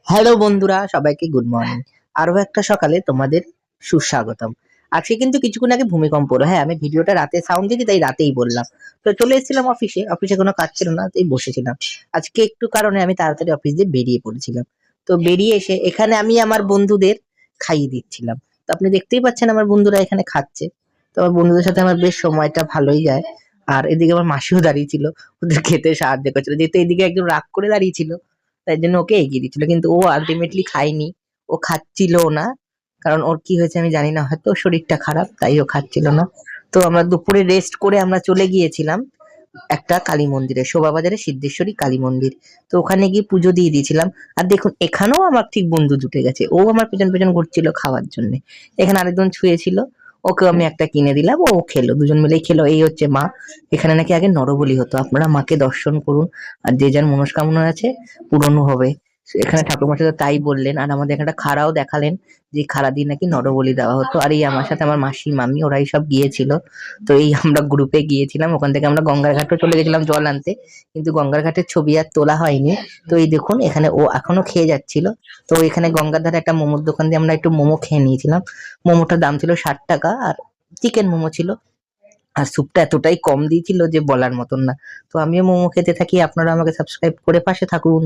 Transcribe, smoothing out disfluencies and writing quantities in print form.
Hello বন্ধুরা, সবাইকে good morning. আরো একটা সকালে তোমাদের সুস্বাগতম। আজকে কিন্তু কিছুক্ষণ আগে ভূমিকম্প হলো। হ্যাঁ, আমি ভিডিওটা রাতে সাউন্ড দিয়েছি, তাই রাতেই বললাম। তো চলে এসেছিলাম অফিসে, অফিসে কোনো কাজ ছিল না, তাই বসেছিলাম। আজকে একটু কারণে আমি তাড়াতাড়ি অফিস দিয়ে বেরিয়ে পড়েছিলাম। তো বেরিয়ে এসে এখানে আমি আমার বন্ধুদের খাইয়ে দিচ্ছিলাম। তো আপনি দেখতেই পাচ্ছেন আমার বন্ধুরা এখানে খাচ্ছে। তো আমার বন্ধুদের সাথে আমার বেশ সময়টা ভালোই যায়। আর এদিকে আমার মাসিও দাঁড়িয়ে ছিল, ওদের খেতে সাহায্য করছিল। যেহেতু এদিকে একজন রাগ করে দাঁড়িয়ে ছিল, তাই জন্য ওকে এগিয়ে দিচ্ছিল, কিন্তু ও আলটিমেটলি খায়নি। ও খাচ্ছিল না, কারণ ওর কি হয়েছে আমি জানি না, হয়তো শরীরটা খারাপ তাই ও খাচ্ছিল না। তো আমরা দুপুরে রেস্ট করে আমরা চলে গিয়েছিলাম একটা কালী মন্দিরে, শোভাবাজারে সিদ্ধেশ্বরী কালী মন্দির। তো ওখানে গিয়ে পুজো দিয়ে দিয়েছিলাম। আর দেখুন, এখানেও আমার ঠিক বন্ধু জুটে গেছে, ও আমার পেছন পেছন ঘুরছিল খাওয়ার জন্য। এখানে আরেকজন ছুঁয়েছিল, ওকেও আমি একটা কিনে দিলাম, ও খেলো, দুজন মিলেই খেলো। এই হচ্ছে মা। এখানে নাকি আগে নরবলি হতো, আপনারা মাকে দর্শন করুন, আর যে যার মনস্কামনা আছে পূরণ হবে। এখানে ঠাকুরমশাই তো তাই বললেন, আর আমাদের এখানে খাড়াও দেখালেন, যে খাড়া দিয়ে নাকি নরবলি দেওয়া হতো। আর এই আমার সাথে আমার মাসি মামি ওরাই সব গিয়েছিল। তো এই আমরা গ্রুপে গিয়েছিলাম, ওখান থেকে আমরা গঙ্গার ঘাটও চলে গেছিলাম জল আনতে, কিন্তু গঙ্গার ঘাটের ছবি আর তোলা হয়নি। তো এই দেখুন, এখানে ও এখনো খেয়ে যাচ্ছিল। তো এখানে গঙ্গার ধারে একটা মোমোর দোকান দিয়ে আমরা একটু মোমো খেয়ে নিয়েছিলাম। মোমোটার দাম ছিল 60 টাকা, আর চিকেন মোমো ছিল। আর স্যুপটা এতটাই কম দিয়েছিল যে বলার মতন না। তো আমিও মোমো খেতে থাকি, আপনারা আমাকে সাবস্ক্রাইব করে পাশে থাকুন।